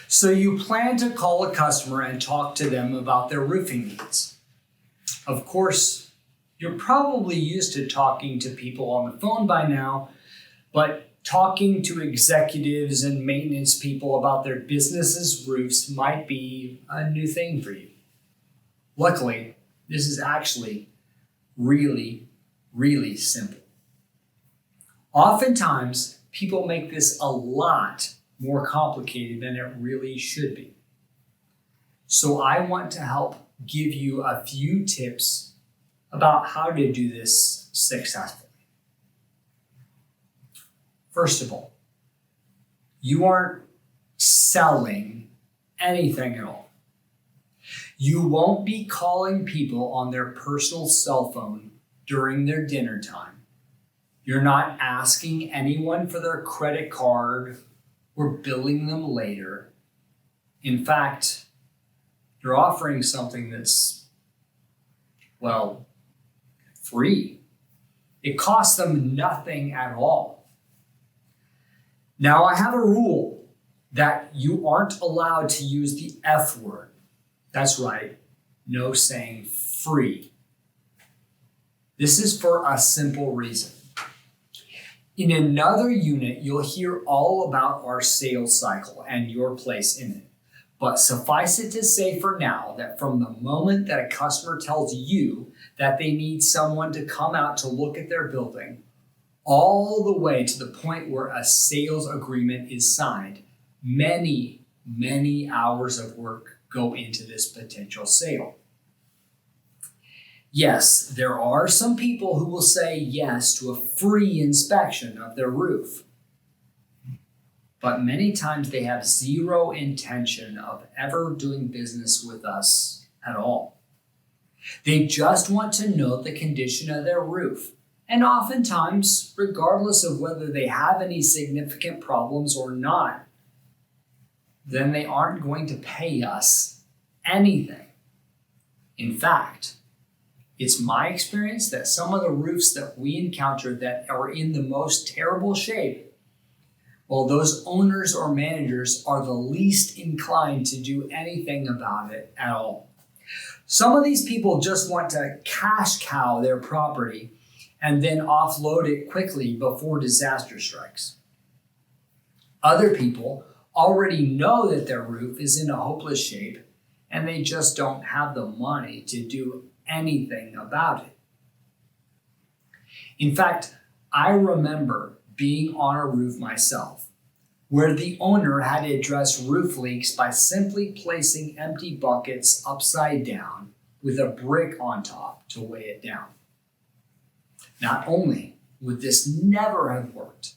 So you plan to call a customer and talk to them about their roofing needs. Of course, you're probably used to talking to people on the phone by now, but talking to executives and maintenance people about their business's roofs might be a new thing for you. Luckily, this is actually really, really simple. Oftentimes, people make this a lot more complicated than it really should be. So I want to help give you a few tips about how to do this successfully. First of all, you aren't selling anything at all. You won't be calling people on their personal cell phone during their dinner time. You're not asking anyone for their credit card or billing them later. In fact, you're offering something that's, well, free. It costs them nothing at all. Now, I have a rule that you aren't allowed to use the F word. That's right, no saying free. This is for a simple reason. In another unit, you'll hear all about our sales cycle and your place in it. But suffice it to say for now that from the moment that a customer tells you that they need someone to come out to look at their building, all the way to the point where a sales agreement is signed, many, many hours of work go into this potential sale. Yes, there are some people who will say yes to a free inspection of their roof. But many times they have zero intention of ever doing business with us at all. They just want to know the condition of their roof. And oftentimes, regardless of whether they have any significant problems or not, then they aren't going to pay us anything. In fact, it's my experience that some of the roofs that we encounter that are in the most terrible shape, well, those owners or managers are the least inclined to do anything about it at all. Some of these people just want to cash cow their property and then offload it quickly before disaster strikes. Other people already know that their roof is in a hopeless shape and they just don't have the money to do anything about it. In fact, I remember being on a roof myself where the owner had to address roof leaks by simply placing empty buckets upside down with a brick on top to weigh it down. Not only would this never have worked,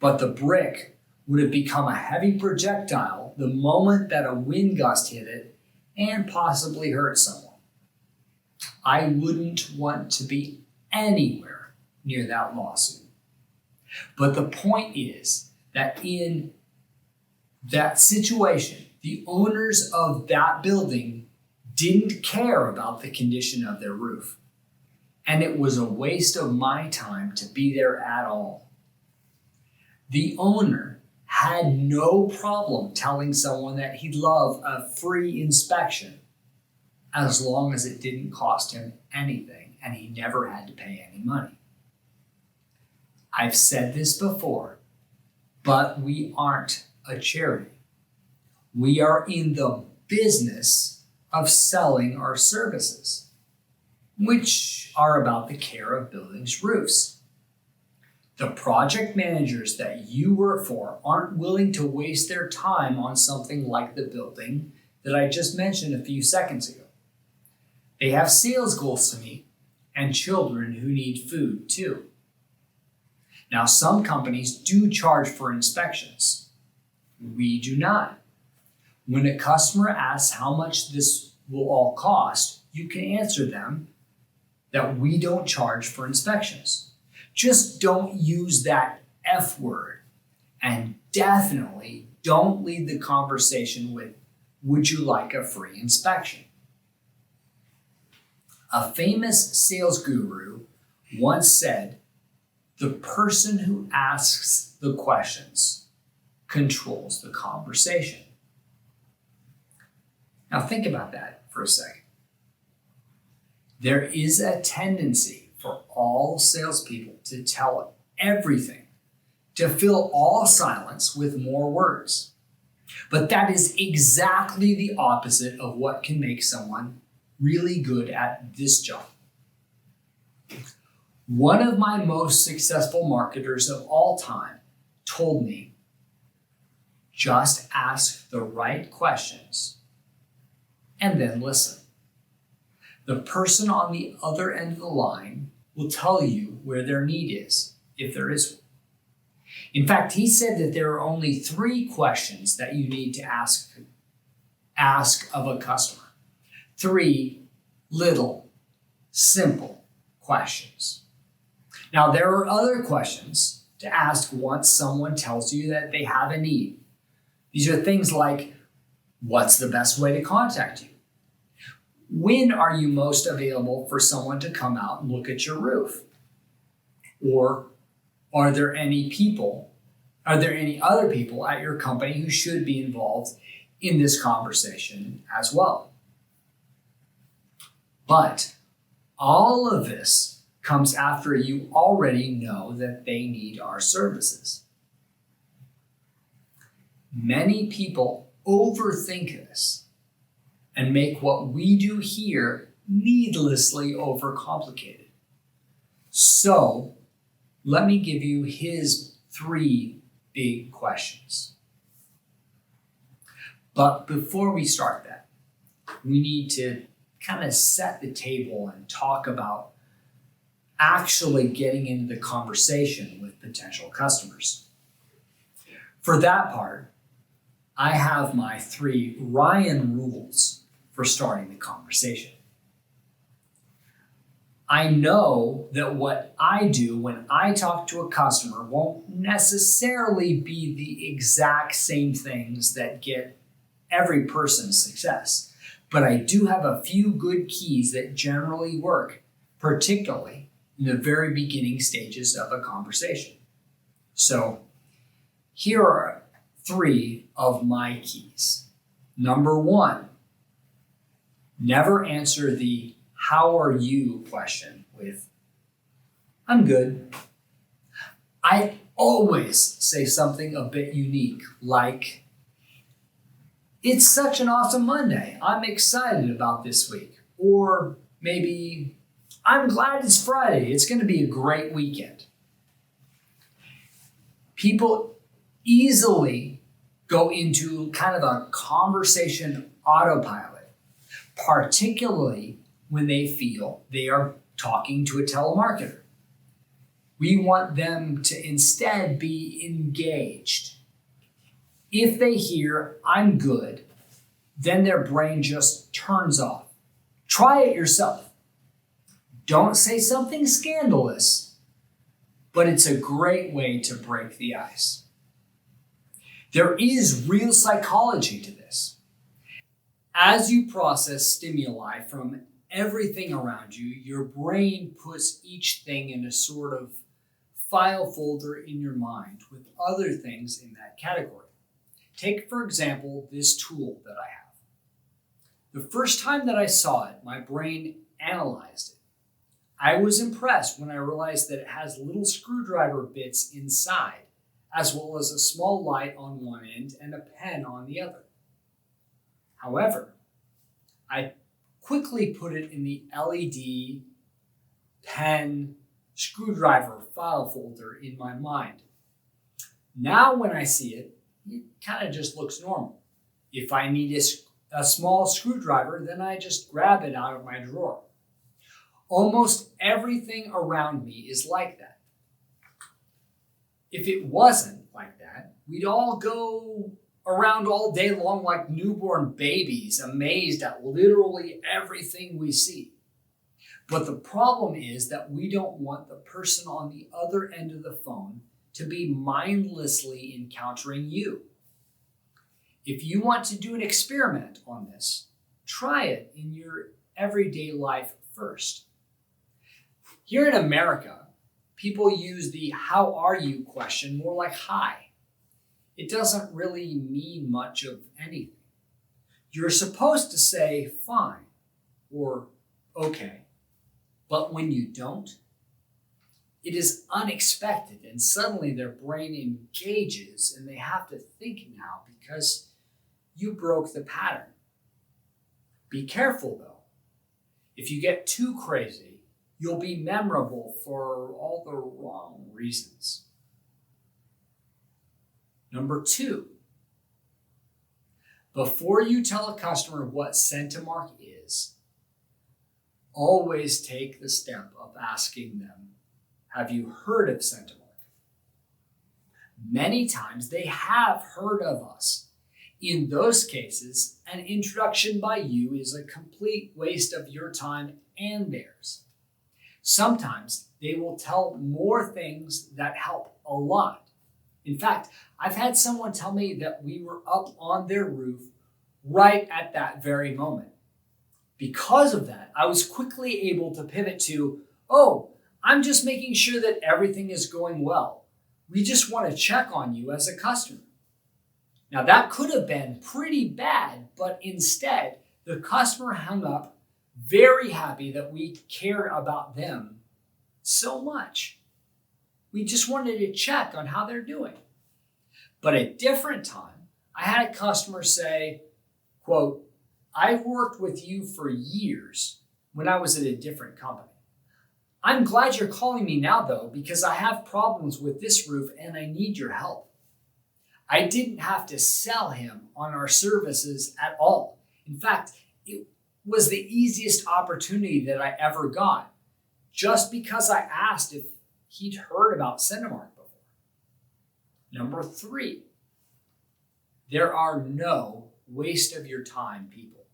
but the brick would have become a heavy projectile the moment that a wind gust hit it and possibly hurt someone. I wouldn't want to be anywhere near that lawsuit. But the point is that in that situation, the owners of that building didn't care about the condition of their roof. And it was a waste of my time to be there at all. The owner had no problem telling someone that he'd love a free inspection as long as it didn't cost him anything and he never had to pay any money. I've said this before, but we aren't a charity. We are in the business of selling our services, which are about the care of buildings' roofs. The project managers that you work for aren't willing to waste their time on something like the building that I just mentioned a few seconds ago. They have sales goals to meet and children who need food too. Now, some companies do charge for inspections. We do not. When a customer asks how much this will all cost, you can answer them that we don't charge for inspections. Just don't use that F word, and definitely don't lead the conversation with, "Would you like a free inspection?" A famous sales guru once said, "The person who asks the questions controls the conversation." Now think about that for a second. There is a tendency for all salespeople to tell everything, to fill all silence with more words. But that is exactly the opposite of what can make someone really good at this job. One of my most successful marketers of all time told me, just ask the right questions and then listen. The person on the other end of the line will tell you where their need is, if there is one. In fact, he said that there are only 3 questions that you need to ask of a customer. 3 little, simple questions. Now, there are other questions to ask once someone tells you that they have a need. These are things like, what's the best way to contact you? When are you most available for someone to come out and look at your roof? Or are there any other people at your company who should be involved in this conversation as well? But all of this comes after you already know that they need our services. Many people overthink this and make what we do here needlessly overcomplicated. So, let me give you his 3 big questions. But before we start that, we need to kind of set the table and talk about actually getting into the conversation with potential customers. For that part, I have my 3 Ryan rules for starting the conversation. I know that what I do when I talk to a customer won't necessarily be the exact same things that get every person success, but I do have a few good keys that generally work, particularly in the very beginning stages of a conversation. So here are 3 of my keys. Number 1, never answer the "how are you" question with "I'm good." I always say something a bit unique, like, "It's such an awesome Monday. I'm excited about this week." Or maybe, "I'm glad it's Friday. It's going to be a great weekend." People easily go into kind of a conversation autopilot, particularly when they feel they are talking to a telemarketer. We want them to instead be engaged. If they hear "I'm good," then their brain just turns off. Try it yourself. Don't say something scandalous, but it's a great way to break the ice. There is real psychology to this. As you process stimuli from everything around you, your brain puts each thing in a sort of file folder in your mind with other things in that category. Take, for example, this tool that I have. The first time that I saw it, my brain analyzed it. I was impressed when I realized that it has little screwdriver bits inside, as well as a small light on one end and a pen on the other. However, I quickly put it in the LED, pen, screwdriver file folder in my mind. Now when I see it, it kind of just looks normal. If I need a small screwdriver, then I just grab it out of my drawer. Almost everything around me is like that. If it wasn't like that, we'd all go around all day long like newborn babies, amazed at literally everything we see. But the problem is that we don't want the person on the other end of the phone to be mindlessly encountering you. If you want to do an experiment on this, try it in your everyday life first. Here in America, people use the "how are you" question more like "hi." It doesn't really mean much of anything. You're supposed to say fine or okay, but when you don't, it is unexpected and suddenly their brain engages and they have to think now because you broke the pattern. Be careful though. If you get too crazy, you'll be memorable for all the wrong reasons. Number 2, before you tell a customer what CentiMark is, always take the step of asking them, have you heard of CentiMark? Many times they have heard of us. In those cases, an introduction by you is a complete waste of your time and theirs. Sometimes they will tell more things that help a lot. In fact, I've had someone tell me that we were up on their roof right at that very moment. Because of that, I was quickly able to pivot to, oh, I'm just making sure that everything is going well. We just want to check on you as a customer. Now that could have been pretty bad, but instead the customer hung up very happy that we cared about them so much. We just wanted to check on how they're doing. But a different time, I had a customer say, quote, I've worked with you for years when I was at a different company. I'm glad you're calling me now though, because I have problems with this roof and I need your help. I didn't have to sell him on our services at all. In fact, it was the easiest opportunity that I ever got, just because I asked if he'd heard about CentiMark before. Number 3, there are no waste of your time people.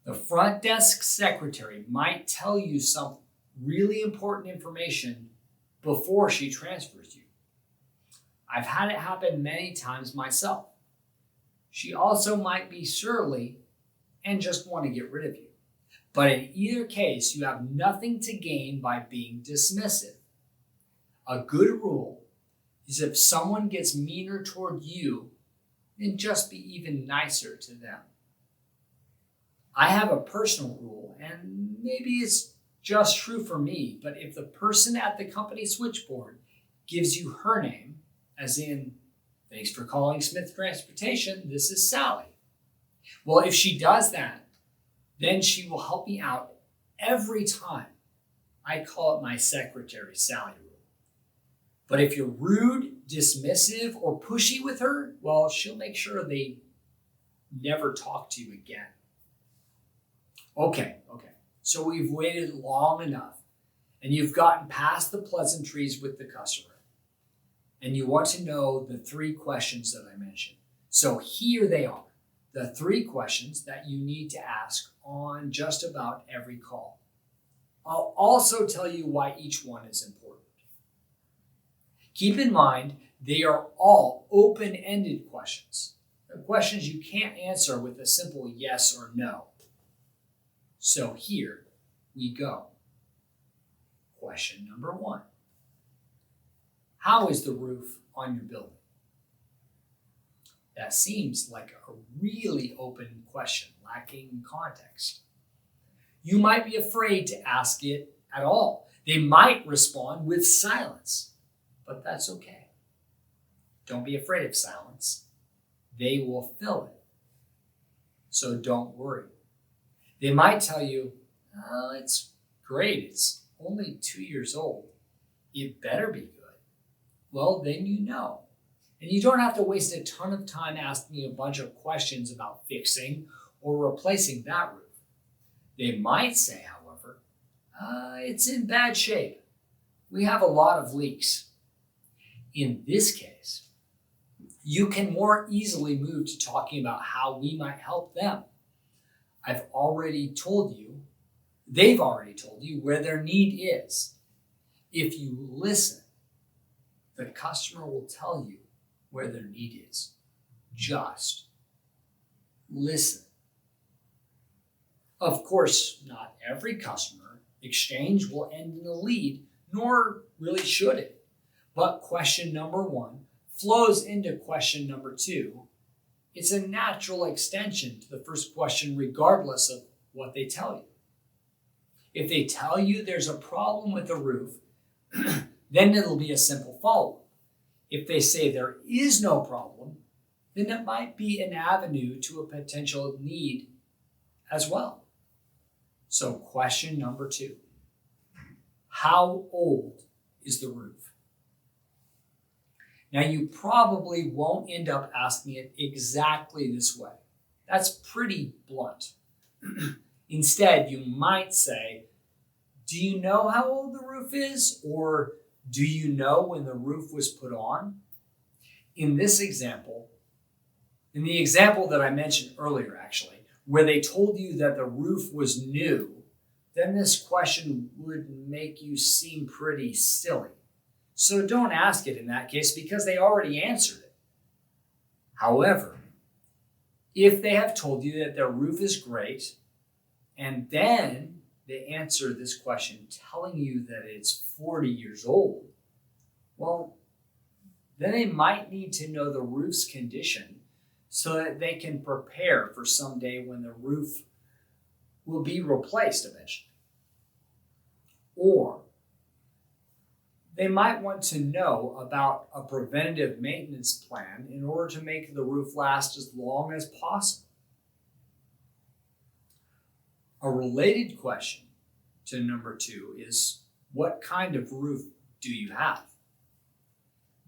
The front desk secretary might tell you some really important information before she transfers you. I've had it happen many times myself. She also might be surly and just want to get rid of you. But in either case, you have nothing to gain by being dismissive. A good rule is if someone gets meaner toward you, then just be even nicer to them. I have a personal rule, and maybe it's just true for me, but if the person at the company switchboard gives you her name, as in, thanks for calling Smith Transportation, this is Sally. Well, if she does that, then she will help me out every time. I call it my secretary Sally rule. But if you're rude, dismissive, or pushy with her, well, she'll make sure they never talk to you again. Okay. So we've waited long enough, and you've gotten past the pleasantries with the customer. And you want to know the 3 questions that I mentioned. So here they are, the 3 questions that you need to ask on just about every call. I'll also tell you why each one is important. Keep in mind, they are all open-ended questions. They're questions you can't answer with a simple yes or no. So here we go. Question number 1. How is the roof on your building? That seems like a really open question, lacking context. You might be afraid to ask it at all. They might respond with silence, but that's okay. Don't be afraid of silence. They will fill it. So don't worry. They might tell you, oh, it's great. It's only 2 years old. It better be good. Well, then you know. And you don't have to waste a ton of time asking a bunch of questions about fixing or replacing that roof. They might say, however, it's in bad shape. We have a lot of leaks. In this case, you can more easily move to talking about how we might help them. They've already told you where their need is. If you listen, the customer will tell you where their need is. Just listen. Of course, not every customer exchange will end in a lead, nor really should it. But question number 1 flows into question number 2, It's a natural extension to the first question, regardless of what they tell you. If they tell you there's a problem with the roof, then it'll be a simple follow-up. If they say there is no problem, then it might be an avenue to a potential need as well. So question number 2, how old is the roof? Now you probably won't end up asking it exactly this way. That's pretty blunt. Instead, you might say, do you know how old the roof is? Or do you know when the roof was put on? In this example, in the example that I mentioned earlier actually, where they told you that the roof was new, then this question would make you seem pretty silly. So don't ask it in that case because they already answered it. However, if they have told you that their roof is great, and then they answer this question telling you that it's 40 years old, well, then they might need to know the roof's condition so that they can prepare for someday when the roof will be replaced eventually. Or they might want to know about a preventative maintenance plan in order to make the roof last as long as possible. A related question to number 2 is, what kind of roof do you have?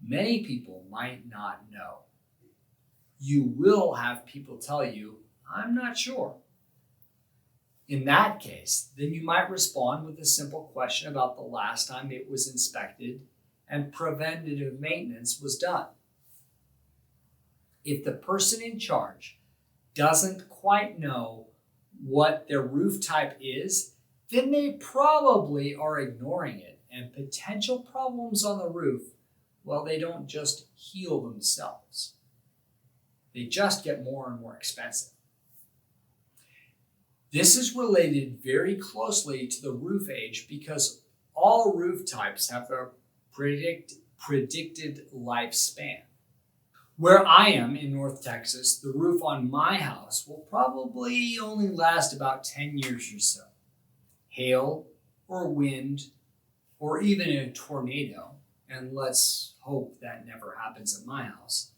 Many people might not know. You will have people tell you, I'm not sure. In that case, then you might respond with a simple question about the last time it was inspected and preventative maintenance was done. If the person in charge doesn't quite know what their roof type is, then they probably are ignoring it, and potential problems on the roof, well, they don't just heal themselves. They just get more and more expensive. This is related very closely to the roof age because all roof types have a predicted lifespan. Where I am in North Texas, the roof on my house will probably only last about 10 years or so. Hail or wind or even a tornado, and let's hope that never happens at my house,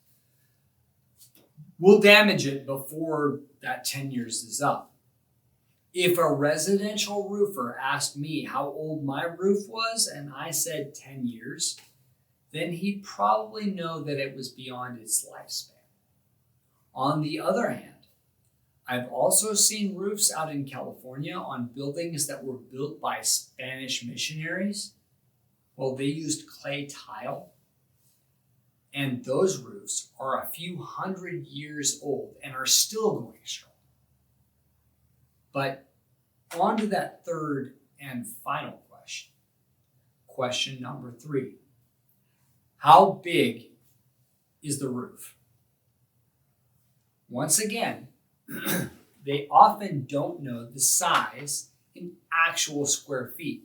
will damage it before that 10 years is up. If a residential roofer asked me how old my roof was and I said 10 years, then he'd probably know that it was beyond its lifespan. On the other hand, I've also seen roofs out in California on buildings that were built by Spanish missionaries. Well, they used clay tile, and those roofs are a few hundred years old and are still going strong. But on to that third and final question. Question number 3. How big is the roof? Once again, they often don't know the size in actual square feet.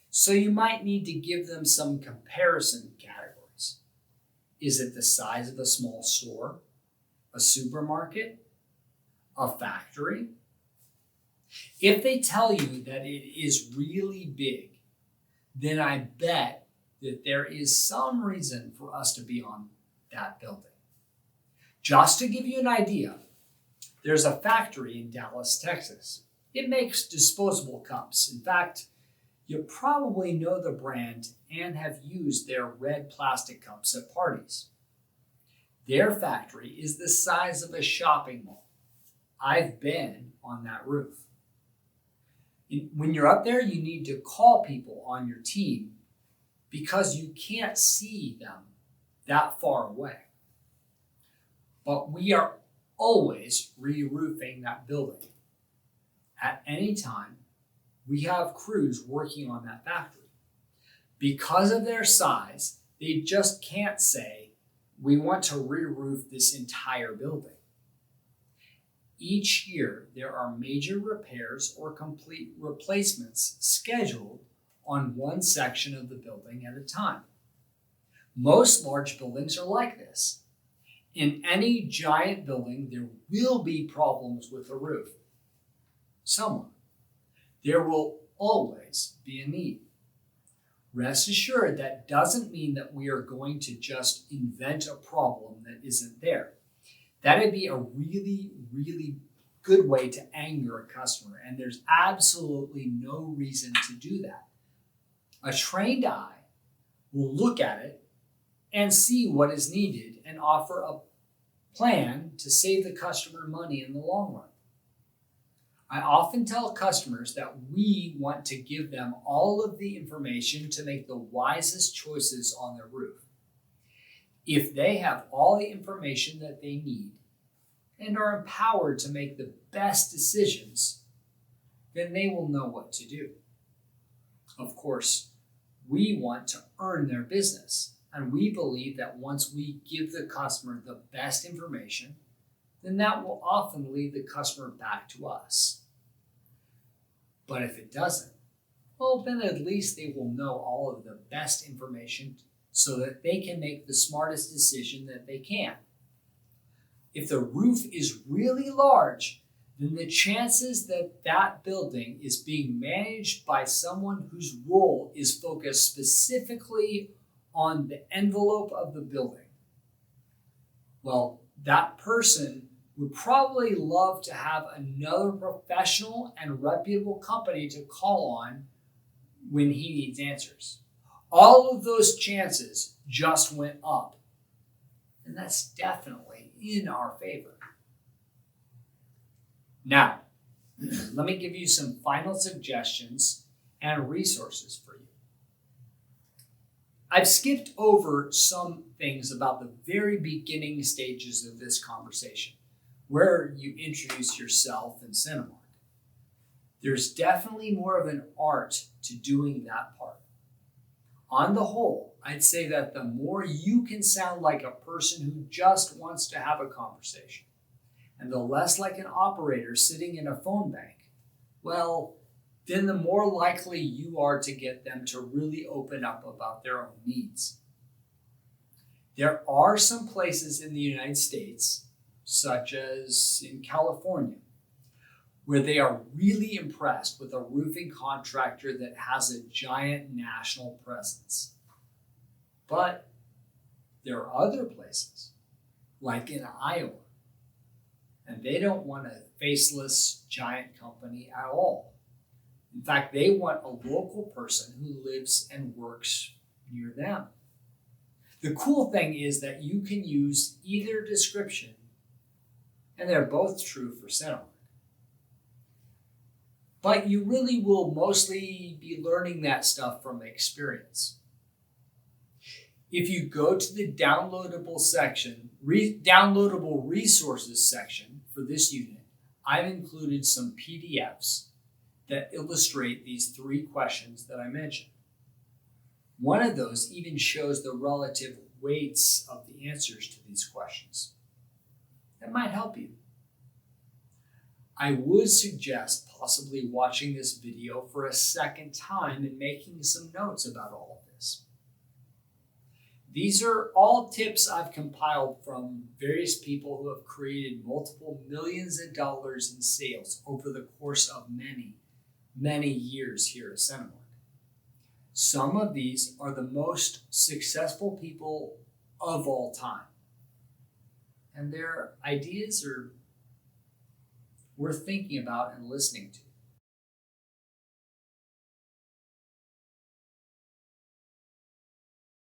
So you might need to give them some comparison categories. Is it the size of a small store, a supermarket, a factory? If they tell you that it is really big, then I bet that there is some reason for us to be on that building. Just to give you an idea, there's a factory in Dallas, Texas. It makes disposable cups. In fact, you probably know the brand and have used their red plastic cups at parties. Their factory is the size of a shopping mall. I've been on that roof. When you're up there, you need to call people on your team because you can't see them that far away. But we are always re-roofing that building. At any time, we have crews working on that factory. Because of their size, they just can't say, we want to re-roof this entire building. Each year, there are major repairs or complete replacements scheduled on one section of the building at a time. Most large buildings are like this. In any giant building, there will be problems with the roof. Someone. There will always be a need. Rest assured, that doesn't mean that we are going to just invent a problem that isn't there. That'd be a really, really good way to anger a customer, and there's absolutely no reason to do that. A trained eye will look at it and see what is needed and offer a plan to save the customer money in the long run. I often tell customers that we want to give them all of the information to make the wisest choices on their roof. If they have all the information that they need and are empowered to make the best decisions, then they will know what to do. Of course, we want to earn their business, and we believe that once we give the customer the best information, then that will often lead the customer back to us. But if it doesn't, well, then at least they will know all of the best information so that they can make the smartest decision that they can. If the roof is really large, then the chances that that building is being managed by someone whose role is focused specifically on the envelope of the building, well, that person would probably love to have another professional and reputable company to call on when he needs answers. All of those chances just went up. And that's definitely in our favor. Now, let me give you some final suggestions and resources for you. I've skipped over some things about the very beginning stages of this conversation, where you introduce yourself and CentiMark. There's definitely more of an art to doing that part. On the whole, I'd say that the more you can sound like a person who just wants to have a conversation, and the less like an operator sitting in a phone bank, well, then the more likely you are to get them to really open up about their own needs. There are some places in the United States, such as in California, where they are really impressed with a roofing contractor that has a giant national presence. But there are other places, like in Iowa, and they don't want a faceless giant company at all. In fact, they want a local person who lives and works near them. The cool thing is that you can use either description, and they're both true for CentiMark. But you really will mostly be learning that stuff from experience. If you go to the downloadable resources section for this unit, I've included some PDFs that illustrate these 3 questions that I mentioned. One of those even shows the relative weights of the answers to these questions. That might help you. I would suggest possibly watching this video for a second time and making some notes about all of this. These are all tips I've compiled from various people who have created multiple millions of dollars in sales over the course of many years here at CentiMark. Some of these are the most successful people of all time, and their ideas are worth thinking about and listening to.